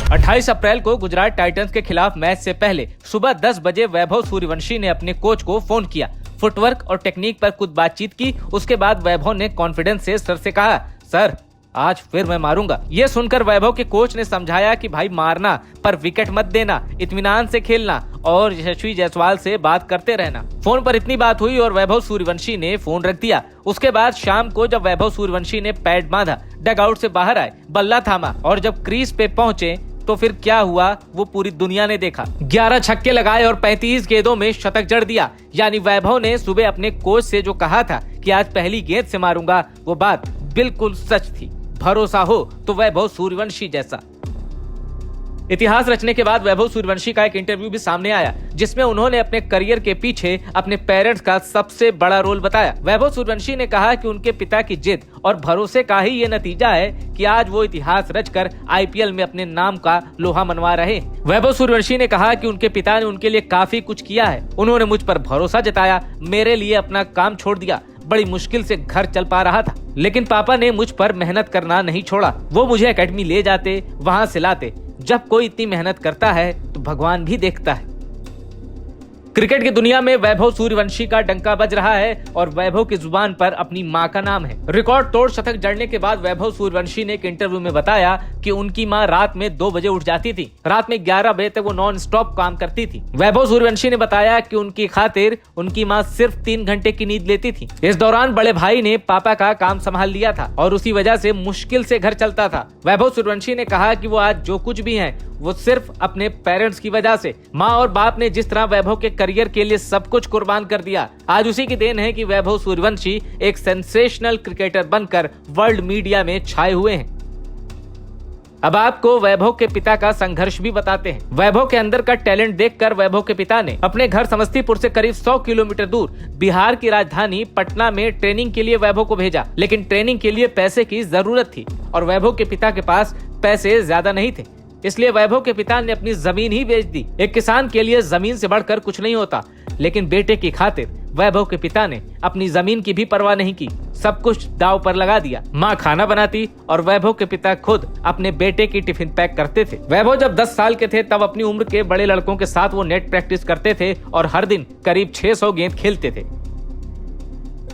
28 अप्रैल को गुजरात टाइटंस के खिलाफ मैच से पहले सुबह 10 बजे वैभव सूर्यवंशी ने अपने कोच को फोन किया। फुटवर्क और टेक्निक पर कुछ बातचीत की। उसके बाद वैभव ने कॉन्फिडेंस से सर से कहा, सर आज फिर मैं मारूंगा। ये सुनकर वैभव के कोच ने समझाया कि भाई मारना पर विकेट मत देना, इत्मीनान से खेलना और यशस्वी जायसवाल से बात करते रहना। फोन पर इतनी बात हुई और वैभव सूर्यवंशी ने फोन रख दिया। उसके बाद शाम को जब वैभव सूर्यवंशी ने पैड बांधा, डगआउट से बाहर आए, बल्ला थामा और जब क्रीज पे पहुंचे तो फिर क्या हुआ वो पूरी दुनिया ने देखा। 11 छक्के लगाए और 35 गेंदों में शतक जड़ दिया। यानी वैभव ने सुबह अपने कोच से जो कहा था कि आज पहली गेंद से मारूंगा, वो बात बिल्कुल सच थी। भरोसा हो तो वैभव सूर्यवंशी जैसा। इतिहास रचने के बाद वैभव सूर्यवंशी का एक इंटरव्यू भी सामने आया, जिसमें उन्होंने अपने करियर के पीछे अपने पेरेंट्स का सबसे बड़ा रोल बताया। वैभव सूर्यवंशी ने कहा कि उनके पिता की जिद और भरोसे का ही ये नतीजा है कि आज वो इतिहास रचकर आईपीएल में अपने नाम का लोहा मनवा रहे। वैभव सूर्यवंशी ने कहा कि उनके पिता ने उनके लिए काफी कुछ किया है। उन्होंने मुझ पर भरोसा जताया, मेरे लिए अपना काम छोड़ दिया। बड़ी मुश्किल से घर चल पा रहा था, लेकिन पापा ने मुझ पर मेहनत करना नहीं छोड़ा। वो मुझे एकेडमी ले जाते, वहाँ सिलाते। जब कोई इतनी मेहनत करता है तो भगवान भी देखता है। क्रिकेट की दुनिया में वैभव सूर्यवंशी का डंका बज रहा है और वैभव की जुबान पर अपनी मां का नाम है। रिकॉर्ड तोड़ शतक जड़ने के बाद वैभव सूर्यवंशी ने एक इंटरव्यू में बताया कि उनकी मां रात में 2 बजे उठ जाती थी। रात में 11 बजे तक वो नॉन स्टॉप काम करती थी। वैभव सूर्यवंशी ने बताया कि उनकी खातिर उनकी मां सिर्फ 3 घंटे की नींद लेती थी। इस दौरान बड़े भाई ने पापा का काम संभाल लिया था और उसी वजह से मुश्किल से घर चलता था। वैभव सूर्यवंशी ने कहा कि वो आज जो कुछ भी है वो सिर्फ अपने पेरेंट्स की वजह से। माँ और बाप ने जिस तरह वैभव के करियर के लिए सब कुछ कुर्बान कर दिया, आज उसी की देन है कि वैभव सूर्यवंशी एक सेंसेशनल क्रिकेटर बनकर वर्ल्ड मीडिया में छाए हुए हैं। अब आपको वैभव के पिता का संघर्ष भी बताते हैं। वैभव के अंदर का टैलेंट देखकर वैभव के पिता ने अपने घर समस्तीपुर से करीब 100 किलोमीटर दूर बिहार की राजधानी पटना में ट्रेनिंग के लिए वैभव को भेजा। लेकिन ट्रेनिंग के लिए पैसे की जरूरत थी और वैभव के पिता के पास पैसे ज्यादा नहीं थे, इसलिए वैभव के पिता ने अपनी जमीन ही बेच दी। एक किसान के लिए जमीन से बढ़कर कुछ नहीं होता, लेकिन बेटे की खातिर वैभव के पिता ने अपनी जमीन की भी परवाह नहीं की, सब कुछ दांव पर लगा दिया। माँ खाना बनाती और वैभव के पिता खुद अपने बेटे की टिफिन पैक करते थे। वैभव जब 10 साल के थे तब अपनी उम्र के बड़े लड़कों के साथ वो नेट प्रैक्टिस करते थे और हर दिन करीब 600 गेंद खेलते थे।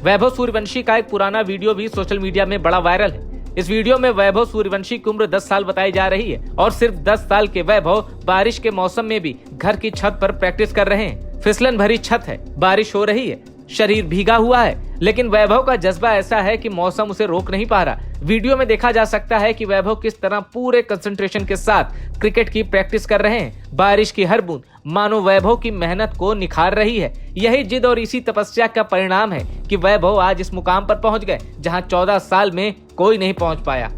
वैभव सूर्यवंशी का एक पुराना वीडियो भी सोशल मीडिया में बड़ा वायरल है। इस वीडियो में वैभव सूर्यवंशी की उम्र 10 साल बताई जा रही है और सिर्फ 10 साल के वैभव बारिश के मौसम में भी घर की छत पर प्रैक्टिस कर रहे हैं। फिसलन भरी छत है, बारिश हो रही है, शरीर भीगा हुआ है, लेकिन वैभव का जज्बा ऐसा है कि मौसम उसे रोक नहीं पा रहा। वीडियो में देखा जा सकता है कि वैभव किस तरह पूरे कंसंट्रेशन के साथ क्रिकेट की प्रैक्टिस कर रहे हैं। बारिश की हर बूंद मानो वैभव की मेहनत को निखार रही है। यही जिद और इसी तपस्या का परिणाम है कि वैभव आज इस मुकाम पर पहुंच गए जहां 14 साल में कोई नहीं पहुंच पाया।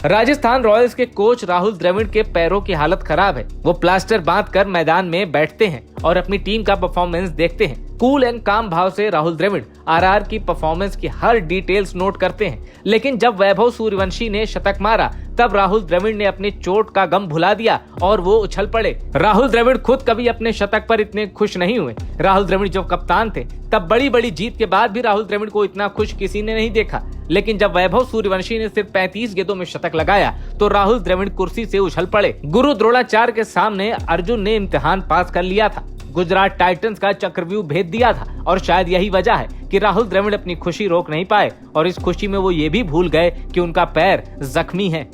राजस्थान रॉयल्स के कोच राहुल द्रविड़ के पैरों की हालत खराब है। वो प्लास्टर बांधकर मैदान में बैठते हैं और अपनी टीम का परफॉर्मेंस देखते हैं। कूल एंड काम भाव से राहुल द्रविड़ आरआर की परफॉर्मेंस की हर डिटेल्स नोट करते हैं, लेकिन जब वैभव सूर्यवंशी ने शतक मारा तब राहुल द्रविड़ ने अपनी चोट का गम भुला दिया और वो उछल पड़े। राहुल द्रविड़ खुद कभी अपने शतक पर इतने खुश नहीं हुए। राहुल द्रविड़ जब कप्तान थे तब बड़ी बड़ी जीत के बाद भी राहुल द्रविड़ को इतना खुश किसी ने नहीं देखा, लेकिन जब वैभव सूर्यवंशी ने सिर्फ 35 गेंदों में शतक लगाया तो राहुल द्रविड़ कुर्सी से उछल पड़े। गुरु द्रोणाचार्य के सामने अर्जुन ने इम्तिहान पास कर लिया था, गुजरात टाइटंस का चक्रव्यूह भेद दिया था और शायद यही वजह है कि राहुल द्रविड़ अपनी खुशी रोक नहीं पाए और इस खुशी में वो ये भी भूल गए कि उनका पैर जख्मी है।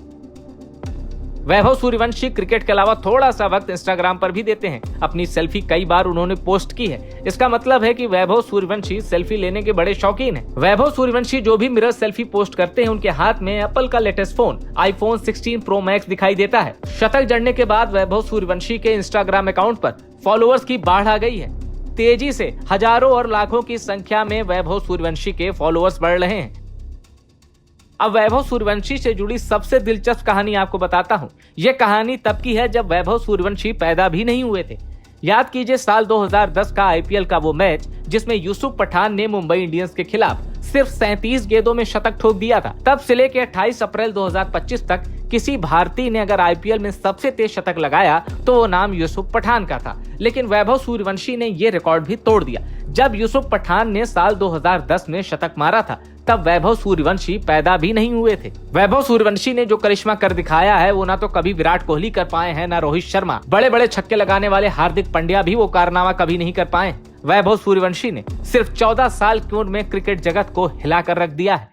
वैभव सूर्यवंशी क्रिकेट के अलावा थोड़ा सा वक्त इंस्टाग्राम पर भी देते हैं। अपनी सेल्फी कई बार उन्होंने पोस्ट की है। इसका मतलब है कि वैभव सूर्यवंशी सेल्फी लेने के बड़े शौकीन हैं। वैभव सूर्यवंशी जो भी मिरर सेल्फी पोस्ट करते हैं उनके हाथ में एप्पल का latest phone iPhone 16 pro max दिखाई देता है। शतक जड़ने के बाद वैभव सूर्यवंशी के इंस्टाग्राम अकाउंट पर फॉलोअर्स की बाढ़ आ गई है। तेजी से हजारों और लाखों की संख्या में वैभव सूर्यवंशी के फॉलोअर्स बढ़ रहे हैं। अब वैभव सूर्यवंशी से जुड़ी सबसे दिलचस्प कहानी आपको बताता हूँ। यह कहानी तब की है जब वैभव सूर्यवंशी पैदा भी नहीं हुए थे। याद कीजिए साल 2010 का आईपीएल का वो मैच जिसमें यूसुफ पठान ने मुंबई इंडियंस के खिलाफ सिर्फ 37 गेंदों में शतक ठोक दिया था। तब से लेकर 28 अप्रैल 2025 तक किसी भारतीय ने अगर आईपीएल में सबसे तेज शतक लगाया तो वो नाम यूसुफ पठान का था, लेकिन वैभव सूर्यवंशी ने ये रिकॉर्ड भी तोड़ दिया। जब यूसुफ पठान ने साल 2010 में शतक मारा था तब वैभव सूर्यवंशी पैदा भी नहीं हुए थे। वैभव सूर्यवंशी ने जो करिश्मा कर दिखाया है वो ना तो कभी विराट कोहली कर पाए हैं, ना रोहित शर्मा। बड़े बड़े छक्के लगाने वाले हार्दिक पांड्या भी वो कारनामा कभी नहीं कर पाए। वैभव सूर्यवंशी ने सिर्फ 14 साल की उम्र में क्रिकेट जगत को हिला कर रख दिया है।